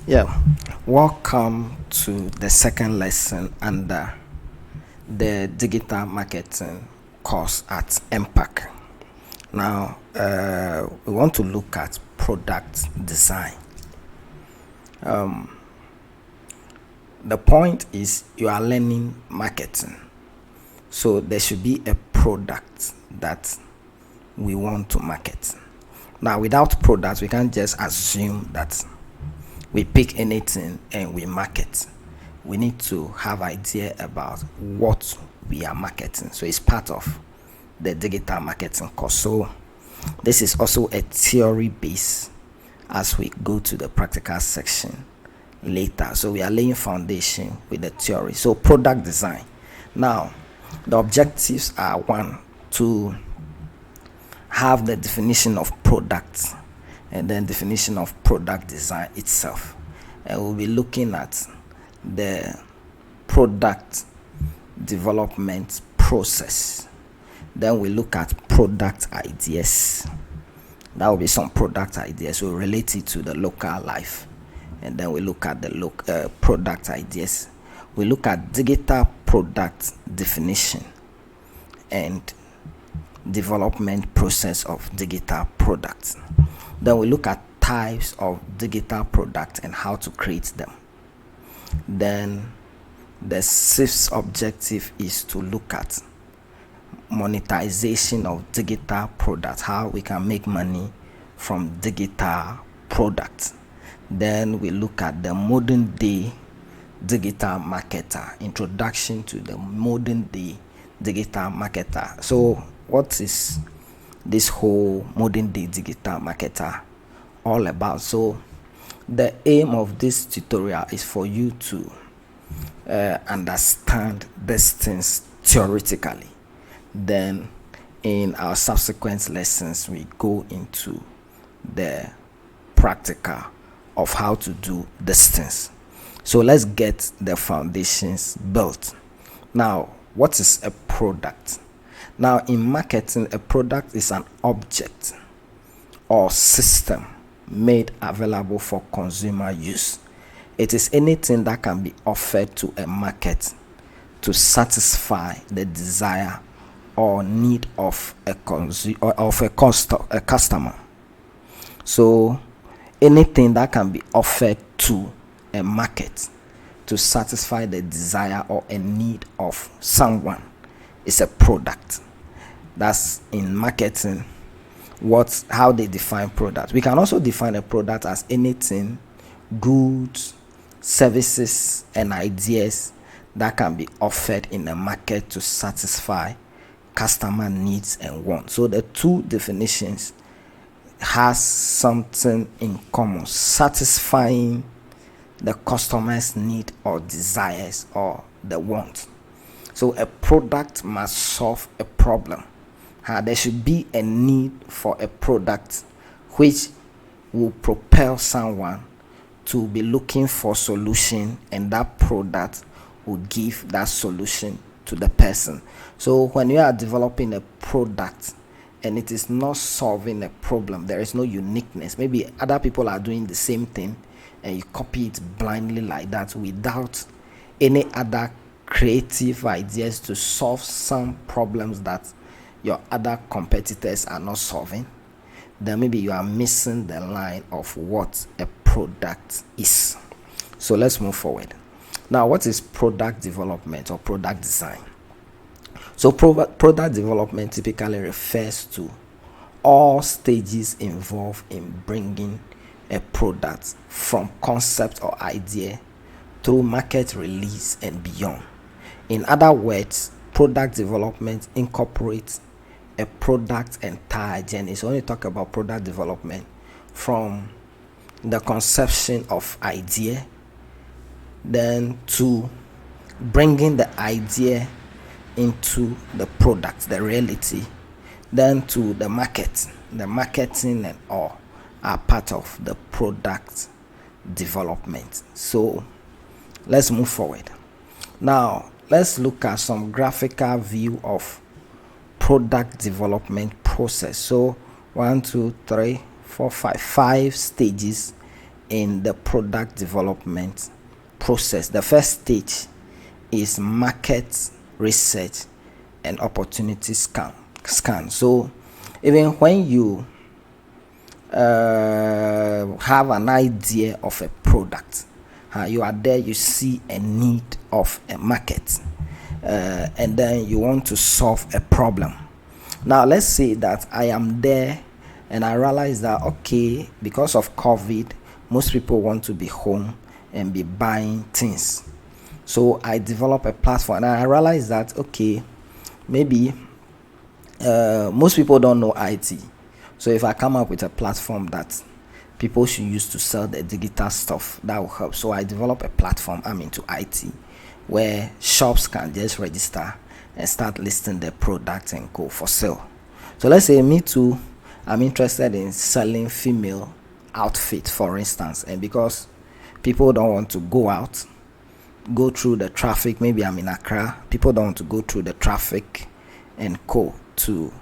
Yeah, welcome to the second lesson under the digital marketing course at EMPAC. Now, we want to look at product design. The point is you are learning marketing, so there should be a product that we want to market. Now, without products, we can't just assume that we pick anything and we market. We need to have idea about what we are marketing. So it's part of the digital marketing course. So this is also a theory base as we go to the practical section later. So we are laying foundation with the theory. So product design. Now the objectives are: one, to have the definition of product, and then definition of product design itself, and we'll be looking at the product development process. Then we look at product ideas. That will be some product ideas. We'll relate it to the local life, and then we look at the product ideas. We look at digital product definition and development process of digital products. Then we look at types of digital products and how to create them. Then the sixth objective is to look at monetization of digital products, how we can make money from digital products. Then we look at the modern day digital marketer, introduction to the modern day digital marketer. So what is this whole modern day digital marketer all about? So the aim of this tutorial is for you to understand these things theoretically. Then in our subsequent lessons we go into the practical of how to do these things. So let's get the foundations built. Now, what is a product? Now, in marketing, a product is an object or system made available for consumer use. It is anything that can be offered to a market to satisfy the desire or need of a customer. So anything that can be offered to a market to satisfy the desire or a need of someone is a product. That's in marketing how they define product. We can also define a product as anything, goods, services, and ideas that can be offered in a market to satisfy customer needs and wants. So the two definitions has something in common: satisfying the customer's need or desires or the want. So a product must solve a problem. There should be a need for a product which will propel someone to be looking for solution, and that product will give that solution to the person. So when you are developing a product and it is not solving a problem, there is no uniqueness. Maybe other people are doing the same thing and you copy it blindly like that without any other creative ideas to solve some problems that your other competitors are not solving. Then maybe you are missing the line of what a product is. So let's move forward. Now, what is product development or product design? So product development typically refers to all stages involved in bringing a product from concept or idea through market release and beyond. In other words, product development incorporates a product entire journey. So when you talk about product development, from the conception of idea, then to bringing the idea into the product, the reality, then to the market, the marketing and all are part of the product development. So let's move forward. Now let's look at some graphical view of product development process. So 1, 2, 3, 4, 5 stages in the product development process. The first stage is market research and opportunity scan. So even when you have an idea of a product, you are there, you see a need of a market, and then you want to solve a problem. Now let's say that I am there and I realize that, okay, because of COVID, most people want to be home and be buying things. So I develop a platform and I realize that, okay, maybe most people don't know IT. So if I come up with a platform that people should use to sell the digital stuff, that will help. So I develop a platform, I'm into IT, where shops can just register and start listing their products and go for sale. So let's say me too, I'm interested in selling female outfit, for instance, and because people don't want to go through the traffic, maybe I'm in Accra, people don't want to go through the traffic and go to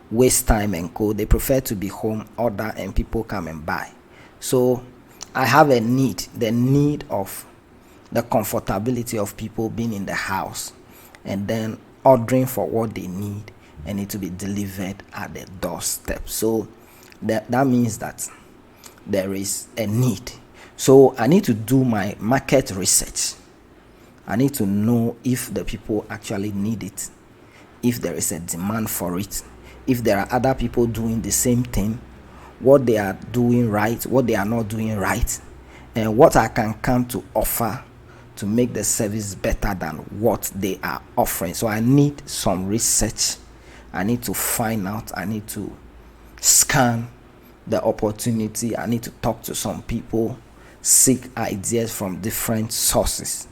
waste time and go, they prefer to be home, order, and people come and buy. So I have a need, the need of the comfortability of people being in the house and then ordering for what they need and it to be delivered at the doorstep. So that means that there is a need. So I need to do my market research. I need to know if the people actually need it, if there is a demand for it, if there are other people doing the same thing, what they are doing right, what they are not doing right, and what I can come to offer to make the service better than what they are offering. So I need some research. I need to find out. I need to scan the opportunity. I need to talk to some people, seek ideas from different sources.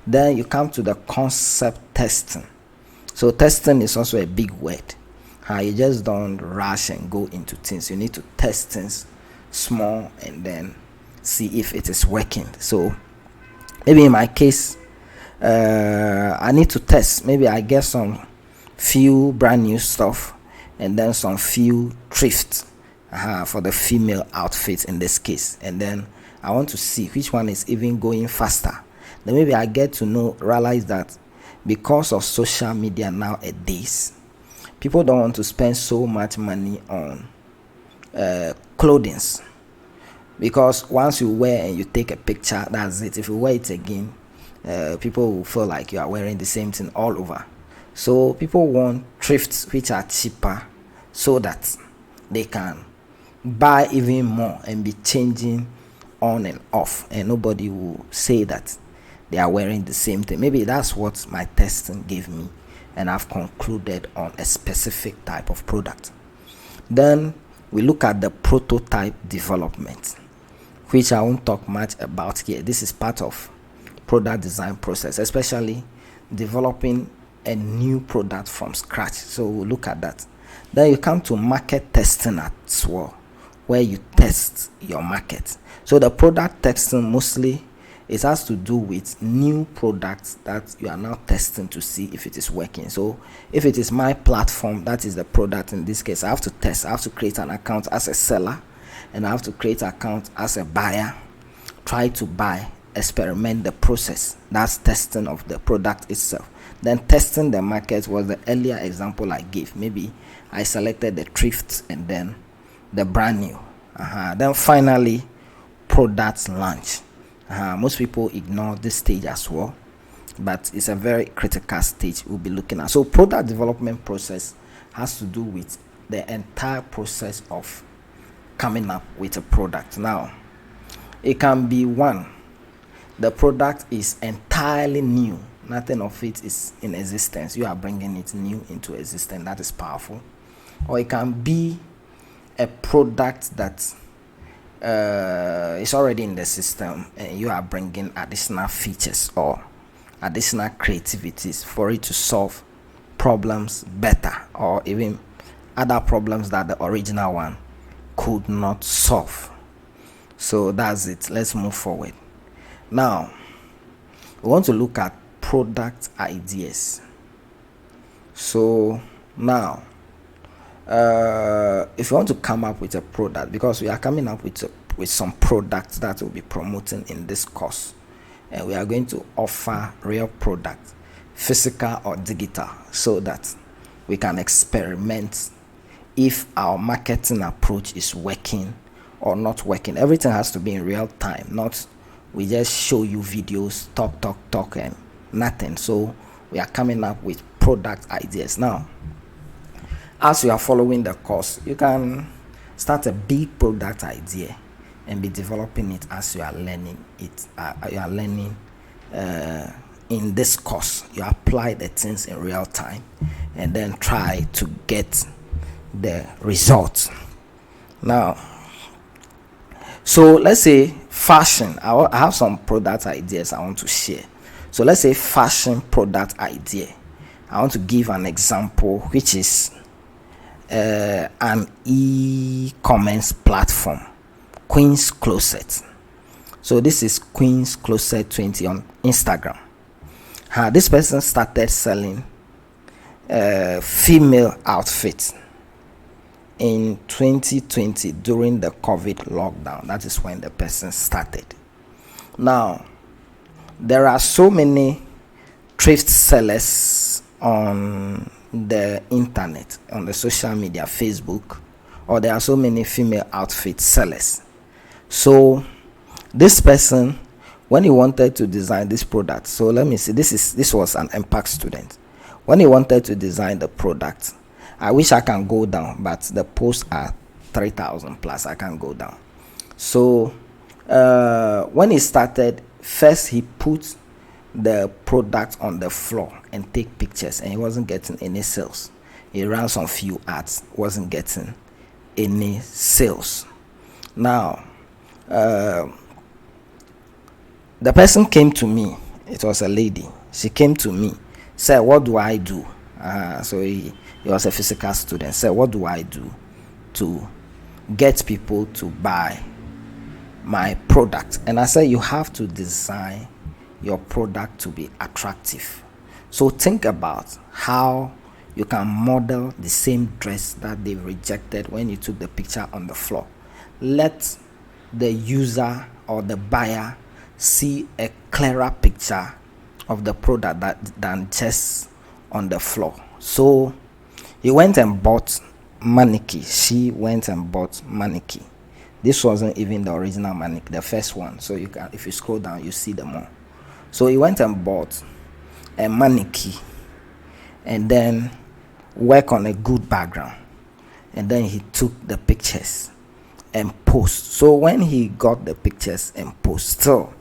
Then you come to the concept testing. So testing is also a big word. You just don't rush and go into things. You need to test things small and then see if it is working. So maybe in my case, I need to test. Maybe I get some few brand new stuff and then some few thrift for the female outfits in this case, and then I want to see which one is even going faster. Then maybe I get to realize that because of social media nowadays, people don't want to spend so much money on clothing, because once you wear and you take a picture, that's it. If you wear it again, people will feel like you are wearing the same thing all over. So people want thrifts which are cheaper so that they can buy even more and be changing on and off, and nobody will say that they are wearing the same thing. Maybe that's what my testing gave me, and I've concluded on a specific type of product. Then we look at the prototype development, which I won't talk much about here. This is part of product design process, especially developing a new product from scratch. So we'll look at that. Then you come to market testing as well, where you test your market. So the product testing mostly, it has to do with new products that you are now testing to see if it is working. So if it is my platform, that is the product in this case, I have to test. I have to create an account as a seller, and I have to create an account as a buyer, try to buy, experiment the process. That's testing of the product itself. Then testing the market was the earlier example I gave. Maybe I selected the thrift and then the brand new. Then finally, product launch. Most people ignore this stage as well, but it's a very critical stage we'll be looking at. So product development process has to do with the entire process of coming up with a product. Now, it can be one, the product is entirely new, nothing of it is in existence, you are bringing it new into existence. That is powerful. Or it can be a product that is already in the system and you are bringing additional features or additional creativities for it to solve problems better, or even other problems that the original one could not solve. So that's it. Let's move forward. Now we want to look at product ideas. So now if you want to come up with a product, because we are coming up with a with some products that we'll be promoting in this course. And we are going to offer real products, physical or digital, so that we can experiment if our marketing approach is working or not working. Everything has to be in real time, not we just show you videos, talk and nothing. So we are coming up with product ideas. Now, as you are following the course, you can start a big product idea and be developing it as you are learning it. You are learning in this course. You apply the things in real time and then try to get the results. Now, so let's say fashion. I have some product ideas I want to share. So let's say fashion product idea. I want to give an example, which is an e-commerce platform, Queen's Closet. So this is Queen's Closet 20 on Instagram. This person started selling female outfits in 2020 during the COVID lockdown. That is when the person started. Now, there are so many thrift sellers on the internet, on the social media, Facebook, or there are so many female outfit sellers. So this person, when he wanted to design this product, so let me see, this was an EMPAC student. When he wanted to design the product, I wish I can go down, but the posts are 3,000 plus. I can't go down. So when he started, first he put the product on the floor and take pictures, and he wasn't getting any sales. He ran some few ads, wasn't getting any sales. Now, the person came to me. It was a lady. She came to me, said, "What do I do?" So he was a physical student. Said, "What do I do to get people to buy my product?" And I said, "You have to design your product to be attractive. So think about how you can model the same dress that they rejected when you took the picture on the floor. Let the user or the buyer see a clearer picture of the product than just on the floor." So he went and bought mannequin. She went and bought mannequin. This wasn't even the original mannequin, the first one. So you can, if you scroll down, you see them all. So he went and bought a mannequin and then work on a good background. And then he took the pictures and post. So when he got the pictures and post, still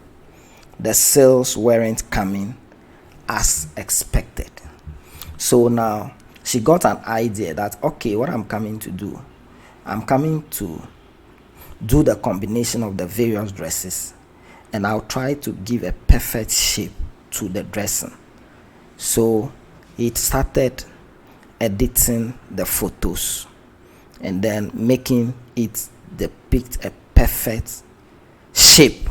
the sales weren't coming as expected. So now she got an idea that, okay, what I'm coming to do, I'm coming to do the combination of the various dresses, and I'll try to give a perfect shape to the dressing. So it started editing the photos and then making it depict a perfect shape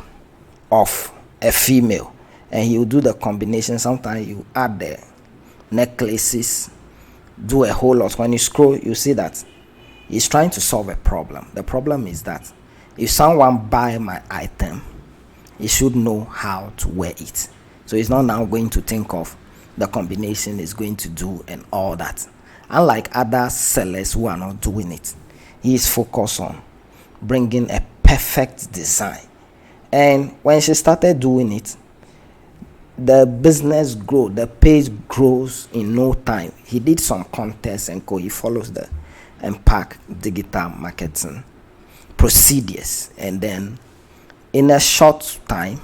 of a female. And he'll do the combination. Sometimes you add the necklaces, do a whole lot. When you scroll, you see that he's trying to solve a problem. The problem is that if someone buy my item, he should know how to wear it. So he's not now going to think of the combination he's going to do and all that. Unlike other sellers who are not doing it, he is focused on bringing a perfect design. And when she started doing it, the business grew, the page grows in no time. He did some contests and he follows the EMPAC digital marketing procedures, and then in a short time,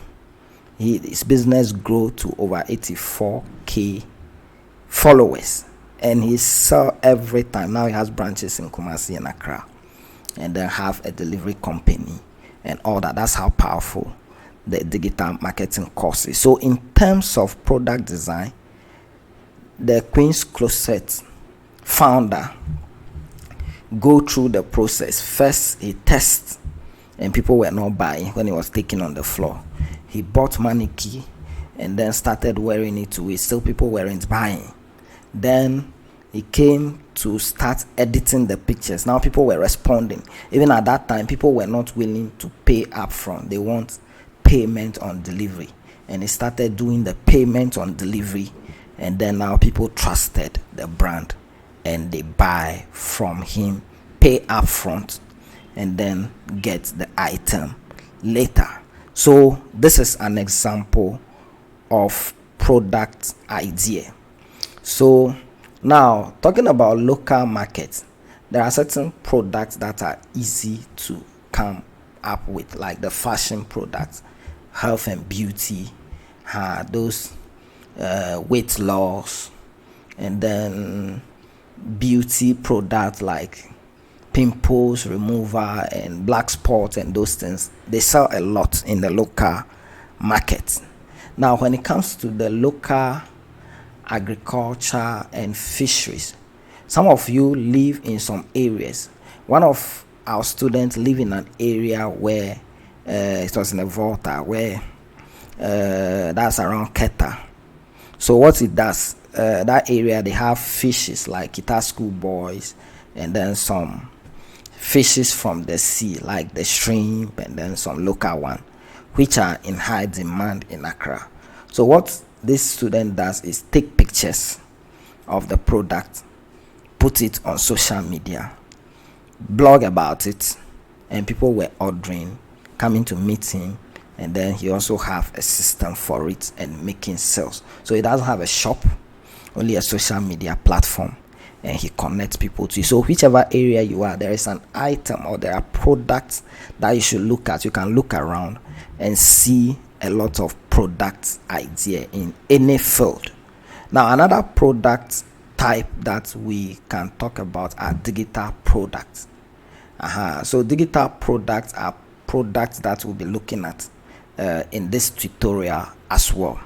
his business grew to over 84k followers, and he sell every time. Now he has branches in Kumasi and Accra, and then have a delivery company and all that. That's how powerful the digital marketing course is. So in terms of product design, the Queen's Closet founder go through the process. First, he tests, and people were not buying when he was taken on the floor. He bought mannequin and then started wearing it to it. Still people weren't buying. Then he came to start editing the pictures. Now people were responding. Even at that time, people were not willing to pay upfront. They want payment on delivery, and he started doing the payment on delivery, and then now people trusted the brand and they buy from him, pay upfront, and then get the item later. So this is an example of product idea. So now, talking about local markets, there are certain products that are easy to come up with, like the fashion products, health and beauty, those weight loss, and then beauty products like pimples remover and black spots and those things. They sell a lot in the local market. Now, when it comes to the local agriculture and fisheries, some of you live in some areas. One of our students live in an area where it was in a Volta, where that's around Keta. So what it does, that area, they have fishes like Kita school boys, and then some fishes from the sea like the shrimp, and then some local one which are in high demand in Accra. So what this student does is take pictures of the product, put it on social media, blog about it, and people were ordering, coming to meet him, and then he also have a system for it and making sales. So he doesn't have a shop, only a social media platform, and he connects people to you. So whichever area you are, there is an item or there are products that you should look at. You can look around and see a lot of product idea in any field. Now, another product type that we can talk about are digital products. So digital products are products that we'll be looking at in this tutorial as well.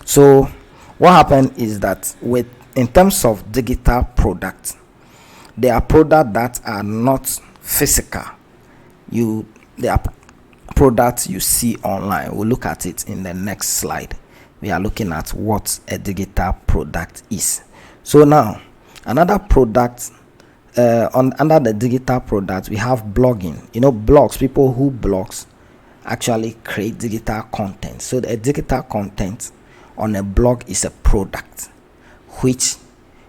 So what happened is that in terms of digital products, there are products that are not physical. They are products you see online. We'll look at it in the next slide. We are looking at what a digital product is. So now, another product under the digital product, we have blogging. Blogs, people who blogs actually create digital content. So the digital content on a blog is a product which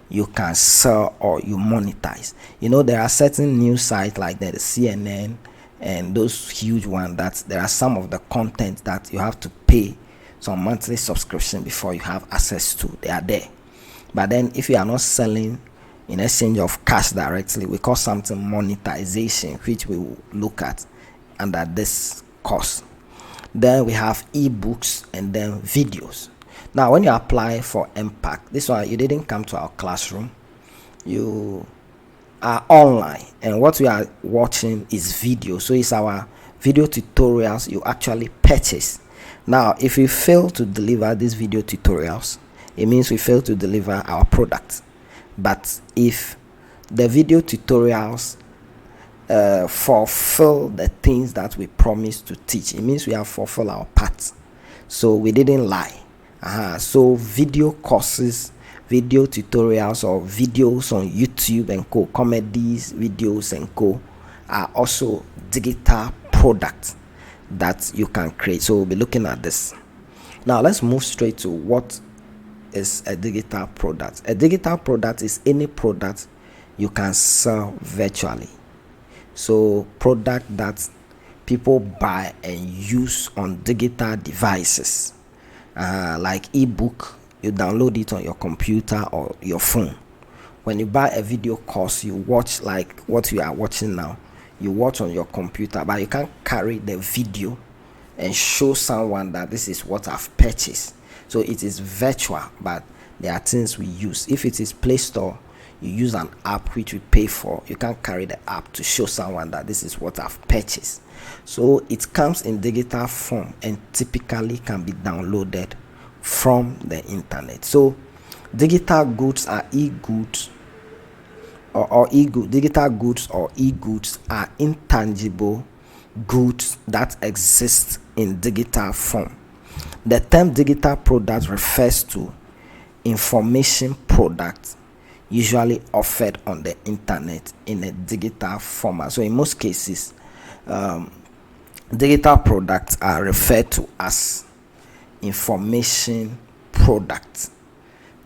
you can sell or you monetize. There are certain news sites like the CNN and those huge ones that there are some of the content that you have to pay some monthly subscription before you have access to. They are there. But then if you are not selling in exchange of cash directly, we call something monetization, which we will look at under this course. Then we have ebooks and then videos. Now, when you apply for EMPAC, this one, you didn't come to our classroom. You are online, and what we are watching is video. So it's our video tutorials you actually purchase. Now, if we fail to deliver these video tutorials, it means we fail to deliver our product. But if the video tutorials fulfill the things that we promised to teach, it means we have fulfilled our part. So we didn't lie. So video courses, video tutorials, or videos on YouTube and co, comedies, videos and co, are also digital products that you can create. So we'll be looking at this. Now let's move straight to what is a digital product. A digital product is any product you can sell virtually. So product that people buy and use on digital devices, like ebook, you download it on your computer or your phone. When you buy a video course, you watch like what you are watching now, you watch on your computer, but you can't carry the video and show someone that this is what I've purchased. So it is virtual, but there are things we use. If it is Play Store, you use an app which we pay for. You can't carry the app to show someone that this is what I've purchased. So it comes in digital form and typically can be downloaded from the internet. So digital goods are e-goods or e-goods. Digital goods or e-goods are intangible goods that exist in digital form. The term digital product refers to information product usually offered on the internet in a digital format. So in most cases, digital products are referred to as information products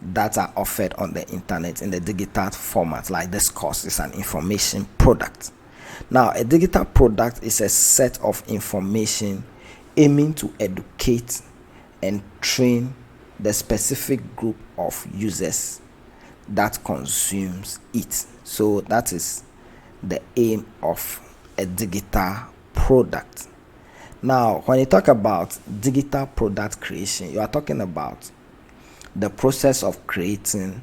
that are offered on the internet in the digital format. Like this course is an information product. Now, a digital product is a set of information aiming to educate and train the specific group of users that consumes it. So that is the aim of a digital product. Now, when you talk about digital product creation, you are talking about the process of creating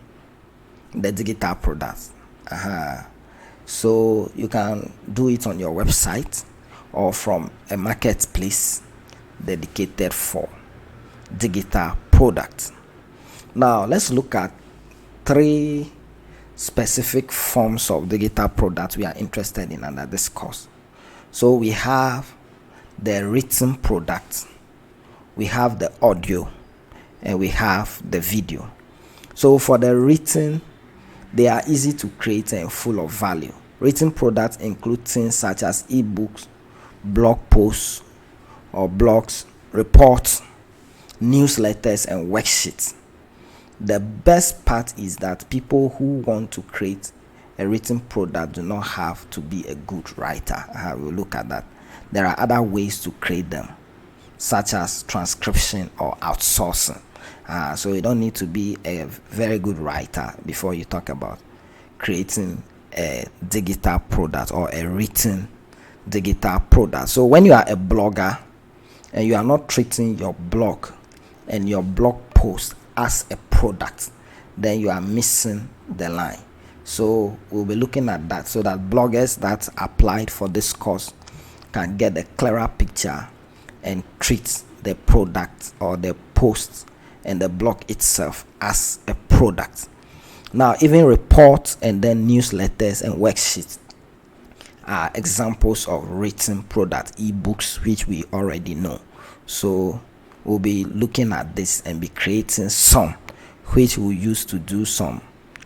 the digital products. So you can do it on your website or from a marketplace dedicated for digital products. Now let's look at 3 specific forms of digital products we are interested in under this course. So we have the written product, we have the audio, and we have the video. So for the written, they are easy to create and full of value. Written products include things such as ebooks, blog posts or blogs, reports, newsletters, and worksheets. The best part is that people who want to create a written product do not have to be a good writer. We'll look at that. There are other ways to create them, such as transcription or outsourcing. So you don't need to be a very good writer before you talk about creating a digital product or a written digital product. So when you are a blogger and you are not treating your blog and your blog post as a product, then you are missing the line. So we'll be looking at that so that bloggers that applied for this course can get a clearer picture and treat the product or the post and the blog itself as a product. Now, even reports and then newsletters and worksheets are examples of written product, ebooks, which we already know. So we'll be looking at this and be creating some which we'll use to do some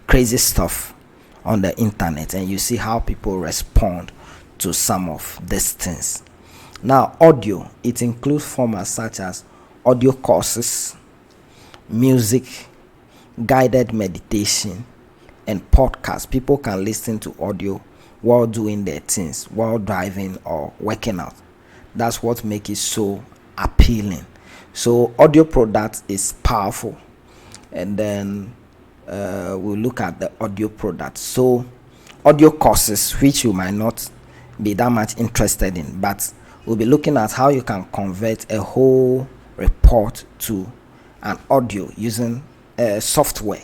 crazy stuff on the internet, and you see how people respond to some of these things. Now, audio, it includes formats such as audio courses, music, guided meditation, and podcasts. People can listen to audio while doing their things, while driving or working out. That's what makes it so appealing. So audio product is powerful. And then we'll look at the audio product. So audio courses, which you might not be that much interested in, but we'll be looking at how you can convert a whole report to an audio using software.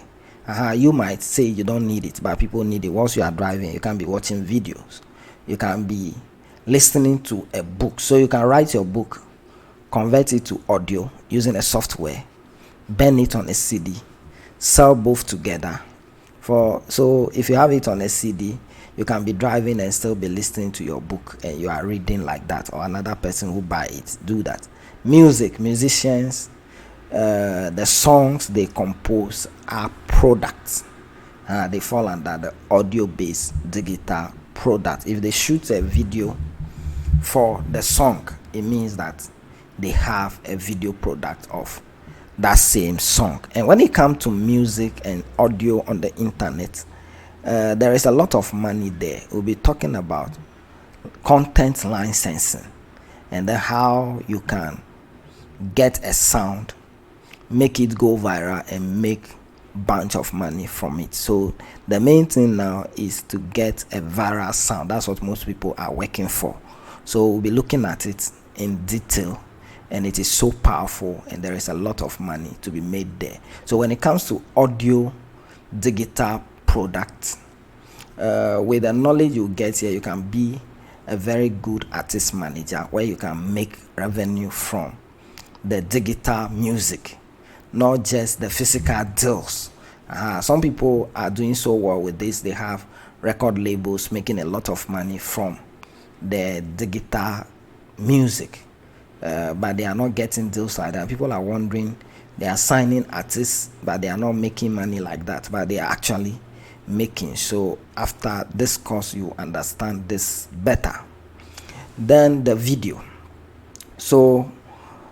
You might say you don't need it, but people need it. Once you are driving, you can be watching videos, you can be listening to a book. So you can write your book, convert it to audio using a software, burn it on a CD, sell both together. So if you have it on a CD, you can be driving and still be listening to your book, and you are reading like that, or another person who buy it do that. Musicians, the songs they compose are products. They fall under the audio-based digital product. If they shoot a video for the song, it means that they have a video product of that same song. And when it comes to music and audio on the internet, there is a lot of money there. We'll be talking about content licensing and then how you can get a sound, make it go viral, and make bunch of money from it. So the main thing now is to get a viral sound. That's what most people are working for. So we'll be looking at it in detail, and it is so powerful, and there is a lot of money to be made there. So when it comes to audio digital products, with the knowledge you get here, you can be a very good artist manager where you can make revenue from the digital music, not just the physical deals. Some people are doing so well with this. They have record labels making a lot of money from the digital music, but they are not getting deals like that. People are wondering, they are signing artists, but they are not making money like that, but they are actually making. So after this course you understand this better. Then the video. So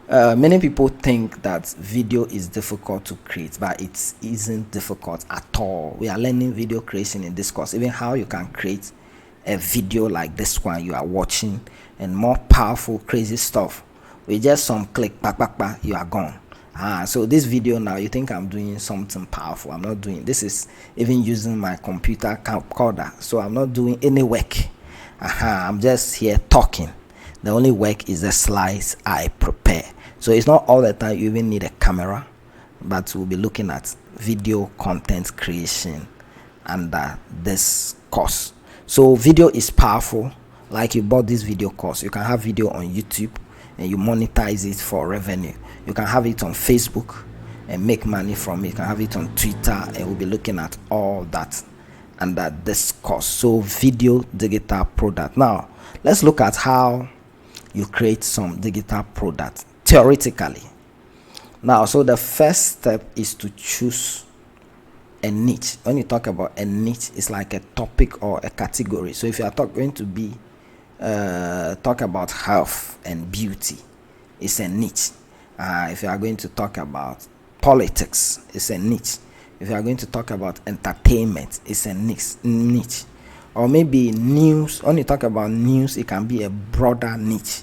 many people think that video is difficult to create, but it isn't difficult at all. We are learning video creation in this course, even how you can create a video like this one you are watching, and more powerful crazy stuff with just some click, back, you are gone. So this video now, you think I'm doing something powerful. I'm not doing. This is even using my computer camcorder, so I'm not doing any work. I'm just here talking. The only work is the slides I prepare. So it's not all the time you even need a camera, but we'll be looking at video content creation under this course. So video is powerful. Like, you bought this video course, you can have video on YouTube and you monetize it for revenue. You can have it on Facebook and make money from it. You can have it on Twitter, and we'll be looking at all that under this course. So video digital product. Now let's look at how you create some digital product theoretically. Now, so the first step is to choose a niche. When you talk about a niche, it's like a topic or a category. So if you are going to be talk about health and beauty, it's a niche. If you are going to talk about politics, it's a niche. If you are going to talk about entertainment, it's a niche. Or maybe news. When you talk about news, it can be a broader niche,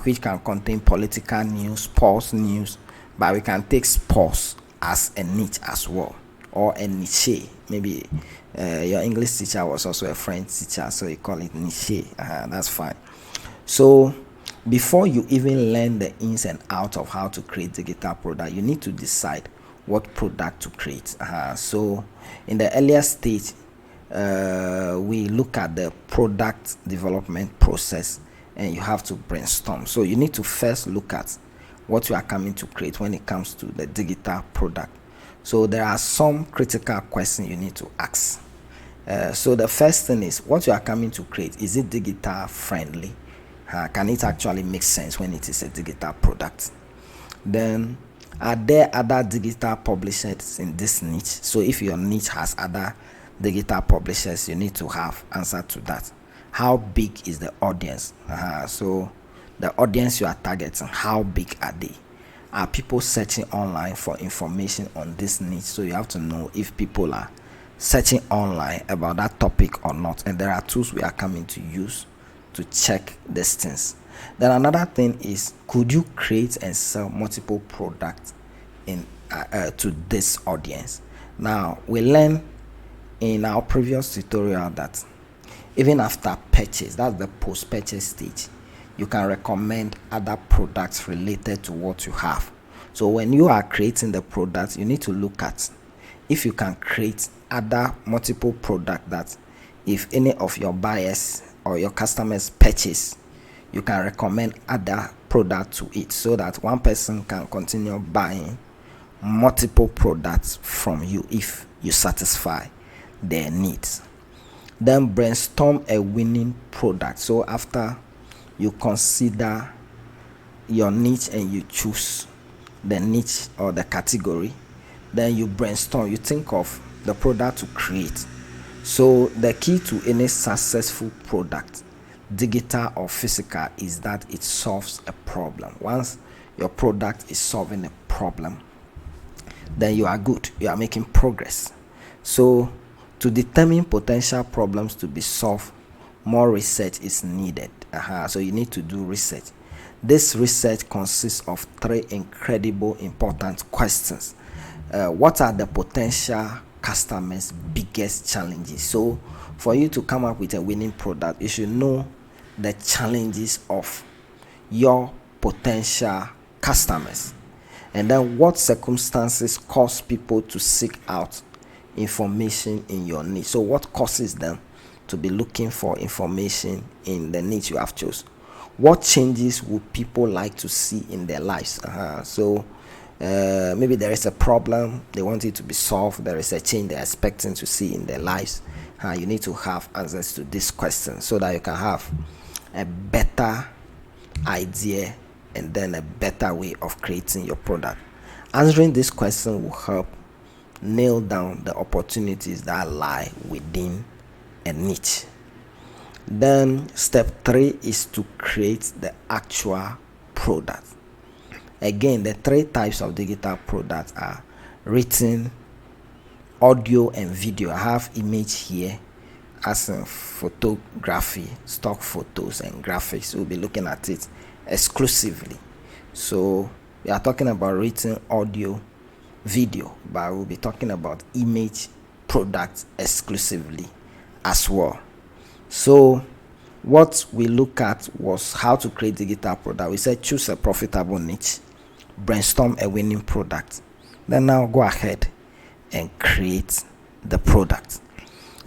which can contain political news, sports news, but we can take sports as a niche as well, or a niche. Maybe your English teacher was also a French teacher, so you call it niche. That's fine. So before you even learn the ins and outs of how to create digital product, you need to decide what product to create. So in the earlier stage, we look at the product development process, and you have to brainstorm. So you need to first look at what you are coming to create when it comes to the digital product. So there are some critical questions you need to ask. So the first thing is, what you are coming to create, is it digital friendly? Can it actually make sense when it is a digital product? Then, are there other digital publishers in this niche? So if your niche has other digital publishers, you need to have answer to that. How big is the audience? So the audience you are targeting, how big are they? Are people searching online for information on this niche? So you have to know if people are searching online about that topic or not. And there are tools we are coming to use to check these things. Then another thing is, could you create and sell multiple products in to this audience? Now, we learned in our previous tutorial that even after purchase, that's the post-purchase stage, you can recommend other products related to what you have. So when you are creating the product, you need to look at if you can create other multiple products that if any of your buyers or your customers purchase, you can recommend other products to it, so that one person can continue buying multiple products from you if you satisfy their needs. Then brainstorm a winning product. So after you consider your niche and you choose the niche or the category, then you brainstorm, you think of the product to create. So the key to any successful product, digital or physical, is that it solves a problem. Once your product is solving a problem, then you are good, you are making progress. So to determine potential problems to be solved, more research is needed. So you need to do research. This research consists of 3 incredible important questions. What are the potential customers' biggest challenges? So for you to come up with a winning product, you should know the challenges of your potential customers. And then, what circumstances cause people to seek out information in your niche? So what causes them to be looking for information in the niche you have chosen? What changes would people like to see in their lives? So maybe there is a problem, they want it to be solved. There is a change they're expecting to see in their lives. You need to have answers to this question, so that you can have a better idea and then a better way of creating your product. Answering this question will help nail down the opportunities that lie within a niche. Then step 3 is to create the actual product. Again, the 3 types of digital products are written, audio, and video. I have image here as in photography, stock photos and graphics. We'll be looking at it exclusively. So we are talking about written, audio, video, but we'll be talking about image products exclusively as well. So what we look at was how to create digital product. We said choose a profitable niche, brainstorm a winning product, then now go ahead and create the product.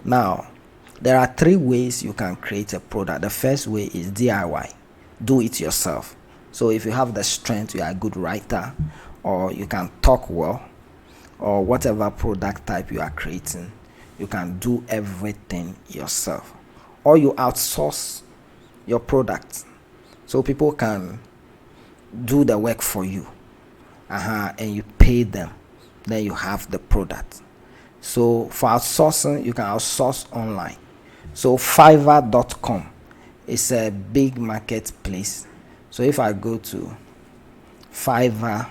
Now there are 3 ways you can create a product. The first way is DIY, do it yourself. So if you have the strength, you are a good writer, or you can talk well, or whatever product type you are creating, you can do everything yourself. Or you outsource your product so people can do the work for you, and you pay them, then you have the product. So for outsourcing, you can outsource online. So Fiverr.com is a big marketplace. So if I go to Fiverr.com,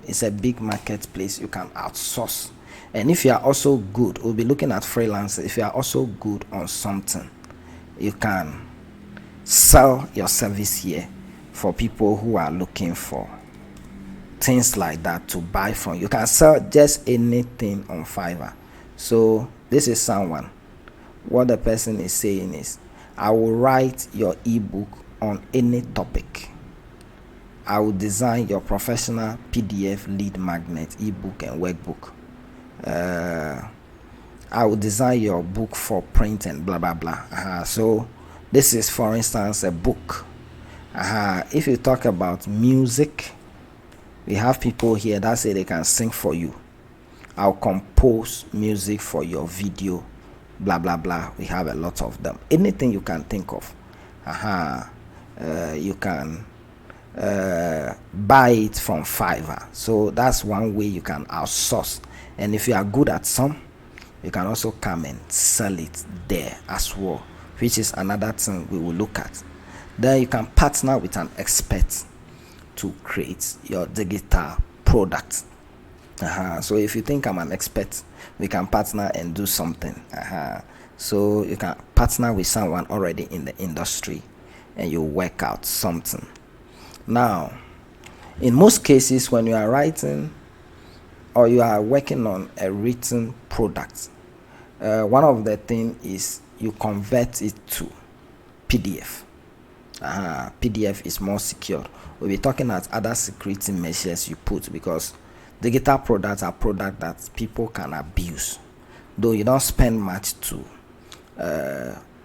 it's a big marketplace. You can outsource. And if you are also good, we'll be looking at freelancers. If you are also good on something, you can sell your service here for people who are looking for things like that to buy from. You can sell just anything on Fiverr. So this is someone. What the person is saying is, I will write your ebook on any topic. I will design your professional PDF lead magnet, ebook and workbook. I will design your book for print and blah blah blah. So this is, for instance, a book. If you talk about music, we have people here that say they can sing for you. I'll compose music for your video, blah blah blah. We have a lot of them. Anything you can think of, you can buy it from Fiverr. So that's one way you can outsource. And if you are good at some, you can also come and sell it there as well, which is another thing we will look at. Then you can partner with an expert to create your digital product. So if you think I'm an expert, we can partner and do something. So you can partner with someone already in the industry and you work out something. Now, in most cases, when you are writing or you are working on a written product, one of the things is you convert it to PDF. PDF is more secure. We'll be talking about other security measures you put, because digital products are products that people can abuse. Though you don't spend much to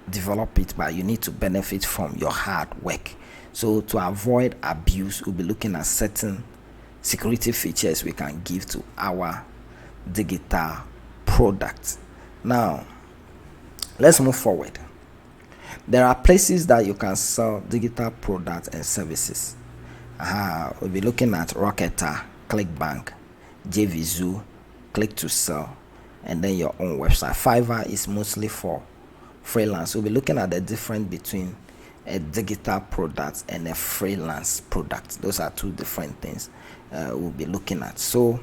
develop it, but you need to benefit from your hard work. So to avoid abuse, we'll be looking at certain security features we can give to our digital products. Now, let's move forward. There are places that you can sell digital products and services. We'll be looking at Rocketer, ClickBank, JVZoo, Click to Sell, and then your own website. Fiverr is mostly for freelance. We'll be looking at the difference between a digital product and a freelance product. Those are 2 different things we'll be looking at. So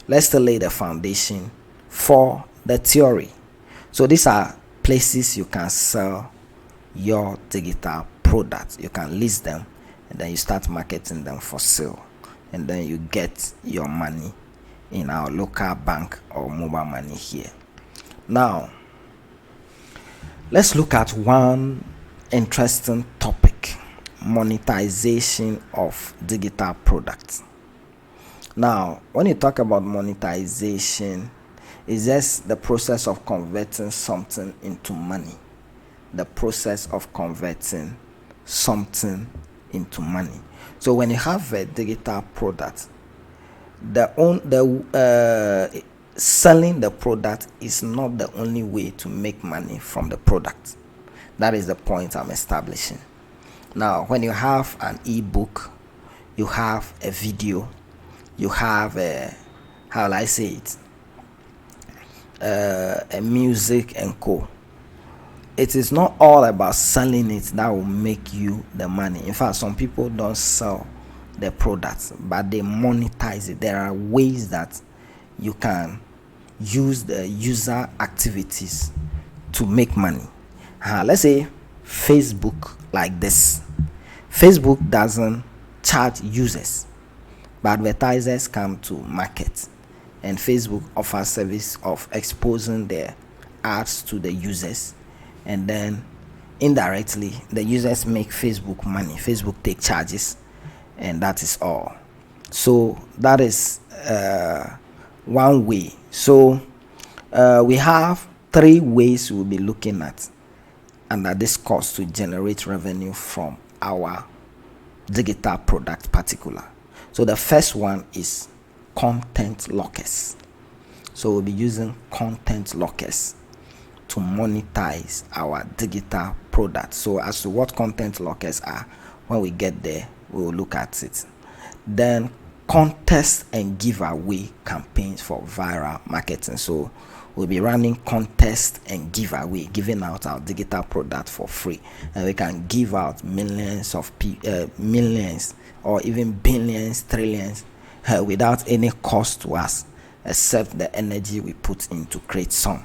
let's lay the foundation for the theory. So these are places you can sell your digital products. You can list them and then you start marketing them for sale, and then you get your money in our local bank or mobile money here. Now let's look at one interesting topic: monetization of digital products. Now, when you talk about monetization, it's just the process of converting something into money. The process of converting something into money. So when you have a digital product, selling the product is not the only way to make money from the product. That is the point I'm establishing. Now, when you have an ebook, you have a video, you have how will I say it, a music and co. It is not all about selling it that will make you the money. In fact, some people don't sell the products, but they monetize it. There are ways that you can use the user activities to make money. Let's say Facebook, like this. Facebook doesn't charge users, but advertisers come to market, and Facebook offers service of exposing their ads to the users, and then indirectly the users make Facebook money. Facebook take charges, and that is all. So that is one way. So we have 3 ways we'll be looking at under this course to generate revenue from our digital product particular. So the first one is content lockers. So we'll be using content lockers to monetize our digital product. So as to what content lockers are, when we get there, we will look at it. Then contest and giveaway campaigns for viral marketing. So we'll be running contest and giveaway, giving out our digital product for free, and we can give out millions or even billions, trillions without any cost to us, except the energy we put in to create some.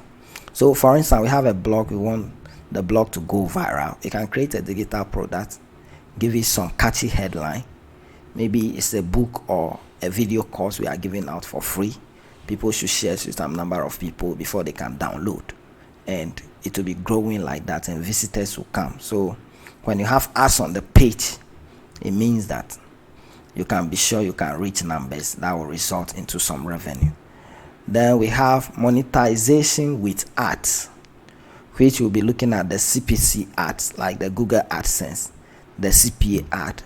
So for instance, we have a blog, we want the blog to go viral. You can create a digital product, give it some catchy headline. Maybe it's a book or a video course we are giving out for free. People should share it with some number of people before they can download, and it will be growing like that, and visitors will come. So when you have ads on the page, it means that you can be sure you can reach numbers that will result into some revenue. Then we have monetization with ads, which will be looking at the CPC ads, like the Google AdSense, the CPA ad,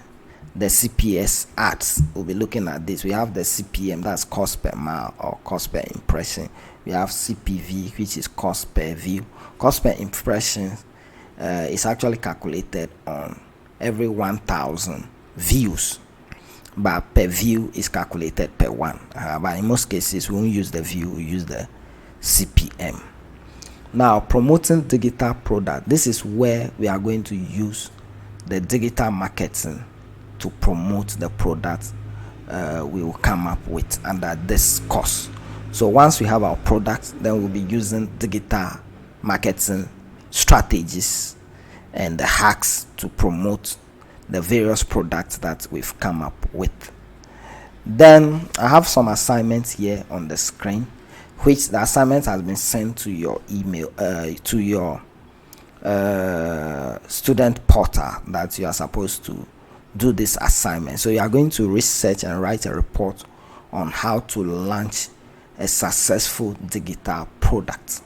the CPS ads. We'll be looking at this. We have the CPM, that's cost per mile or cost per impression. We have CPV, which is cost per view. Cost per impression is actually calculated on every 1,000 views, but per view is calculated per one. But in most cases, we won't use the view, we use the CPM. Now, promoting digital product. This is where we are going to use the digital marketing to promote the product we will come up with under this course. So once we have our product, then we'll be using digital marketing strategies and the hacks to promote the various products that we've come up with. Then I have some assignments here on the screen, which the assignment has been sent to your email, to your student portal, that you are supposed to do this assignment. So you are going to research and write a report on how to launch a successful digital product.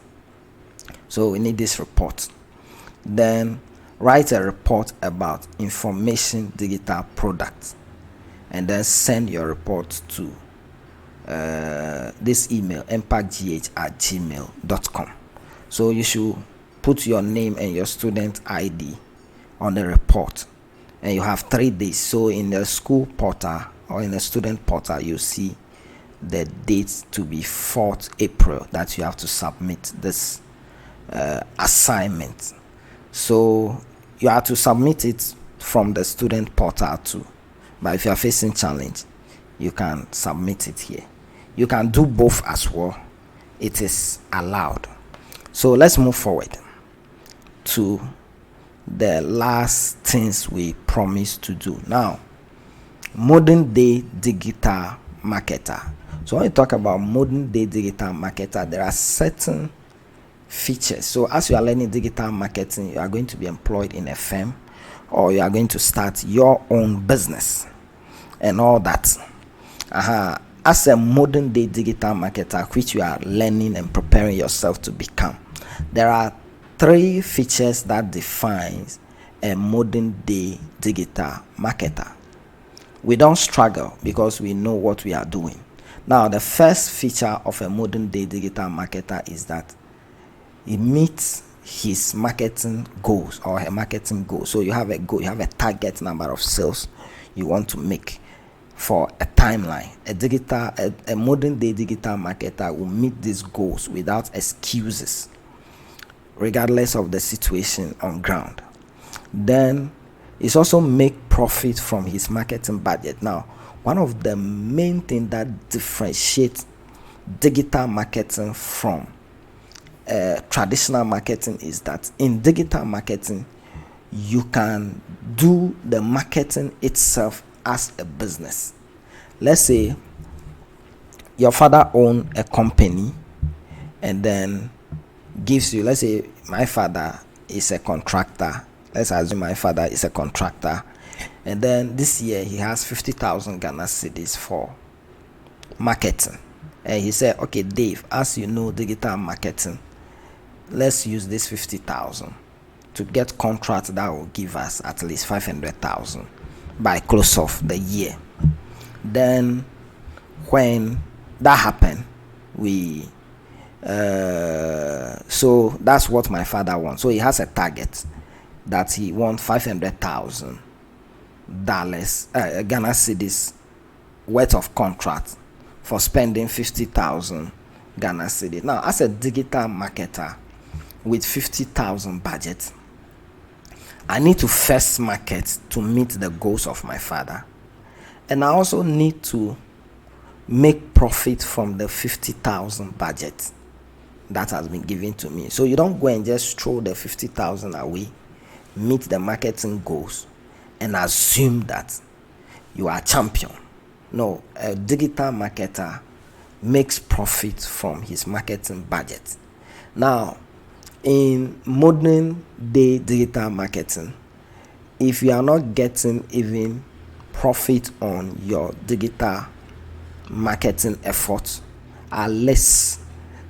So we need this report. Then write a report about information digital products, and then send your report to this email, empacgh@gmail.com. So you should put your name and your student ID on the report, and you have 3 days. So in the school portal or in the student portal, you see the date to be 4th April that you have to submit this assignment. So you have to submit it from the student portal too, but if you are facing challenge, you can submit it here. You can do both as well. It is allowed. So let's move forward to the last things we promised to do. Now, modern day digital marketer. So when you talk about modern day digital marketer, there are certain features. So as you are learning digital marketing, you are going to be employed in a firm, or you are going to start your own business and all that. As a modern day digital marketer, which you are learning and preparing yourself to become, there are 3 features that defines a modern day digital marketer. We don't struggle because we know what we are doing. Now, the first feature of a modern day digital marketer is that he meets his marketing goals or her marketing goals. So you have a goal, you have a target number of sales you want to make, for a timeline. A modern day digital marketer will meet these goals without excuses, regardless of the situation on ground. Then it's also make profit from his marketing budget. Now, one of the main things that differentiates digital marketing from traditional marketing is that in digital marketing, you can do the marketing itself as a business. Let's say your father owns a company and then gives you, let's say my father is a contractor. Let's assume my father is a contractor, and then this year he has 50,000 Ghana cedis for marketing. And he said, okay, Dave, as you know digital marketing, let's use this 50,000 to get contract that will give us at least 500,000 by close of the year. Then when that happened, we so that's what my father wants. So he has a target that he wants $500,000 Ghana cedis worth of contract for spending 50,000 Ghana cedis. Now, as a digital marketer with 50,000 budget, I need to first market to meet the goals of my father, and I also need to make profit from the 50,000 budget that has been given to me. So you don't go and just throw the 50,000 away, meet the marketing goals, and assume that you are a champion. No, a digital marketer makes profit from his marketing budget. Now, in modern day digital marketing, if you are not getting even profit on your digital marketing efforts, at least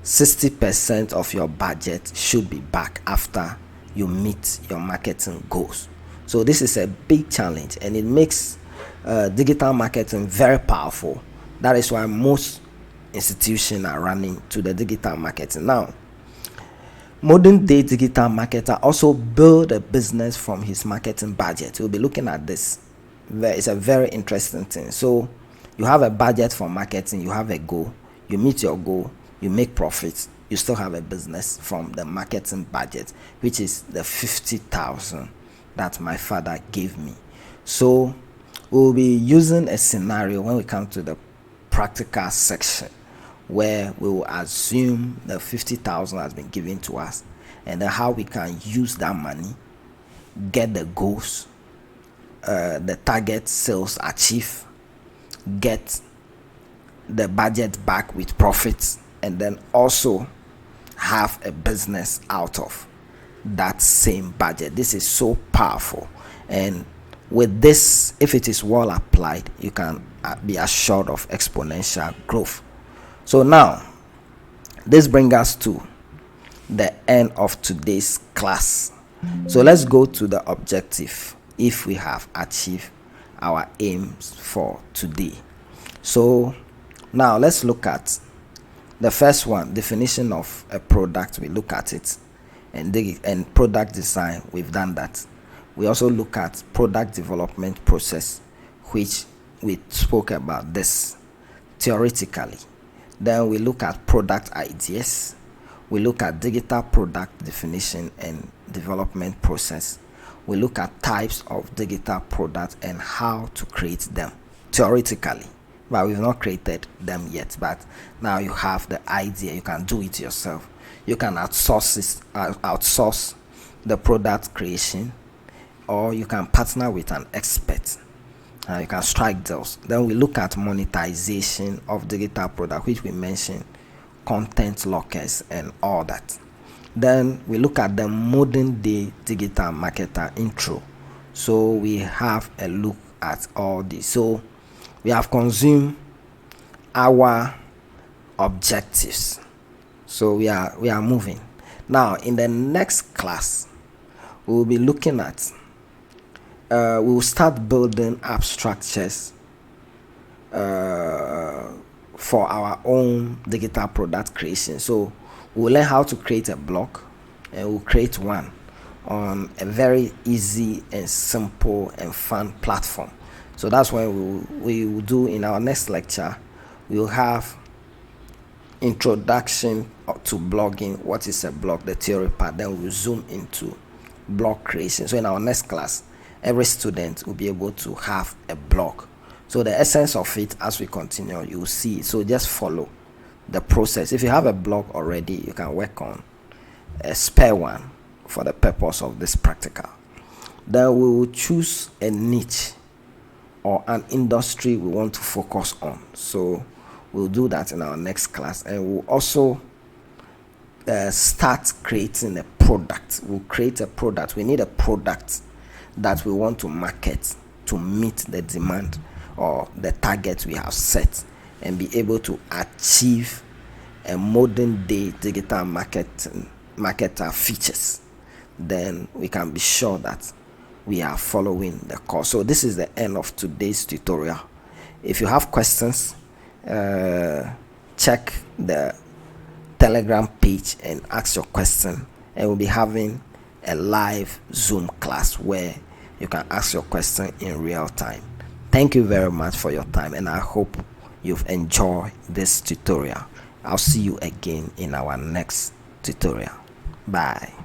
60% of your budget should be back after you meet your marketing goals. So this is a big challenge, and it makes digital marketing very powerful. That is why most institutions are running to the digital marketing. Now, modern day digital marketer also build a business from his marketing budget. We'll be looking at this. It's a very interesting thing. So you have a budget for marketing, you have a goal, you meet your goal, you make profits, you still have a business from the marketing budget, which is the 50,000 that my father gave me. So we'll be using a scenario when we come to the practical section, where we will assume the 50,000 has been given to us, and then how we can use that money, get the goals, the target sales achieved, get the budget back with profits, and then also have a business out of that same budget. This is so powerful, and with this, if it is well applied, you can be assured of exponential growth. So now, this brings us to the end of today's class. So let's go to the objective if we have achieved our aims for today. So now let's look at the first one, definition of a product. We look at it, and product design, we've done that. We also look at product development process, which we spoke about this theoretically. Then we look at product ideas. We look at digital product definition and development process. We look at types of digital products and how to create them theoretically. But we've not created them yet. But now you have the idea. You can do it yourself. You can outsource the product creation, or you can partner with an expert. You can strike deals. Then we look at monetization of digital product, which we mentioned, content lockers and all that. Then we look at the modern day digital marketer intro. So we have a look at all this. So we have consumed our objectives. So we are moving. Now in the next class, we will be looking at we will start building app structures for our own digital product creation. So we'll learn how to create a blog, and we'll create one on a very easy and simple and fun platform. So that's when we will do in our next lecture. We'll have introduction to blogging, what is a blog, the theory part. Then we'll zoom into blog creation. So in our next class, every student will be able to have a blog. So the essence of it, as we continue, you will see. So just follow the process. If you have a blog already, you can work on a spare one for the purpose of this practical. Then we will choose a niche or an industry we want to focus on. So we'll do that in our next class, and we'll also start creating a product. We'll create a product. We need a product that we want to market to meet the demand or the target we have set, and be able to achieve a modern day digital marketer features. Then we can be sure that we are following the course. So this is the end of today's tutorial. If you have questions, check the Telegram page and ask your question, and we'll be having a live Zoom class where you can ask your question in real time. Thank you very much for your time, and I hope you've enjoyed this tutorial. I'll see you again in our next tutorial. Bye.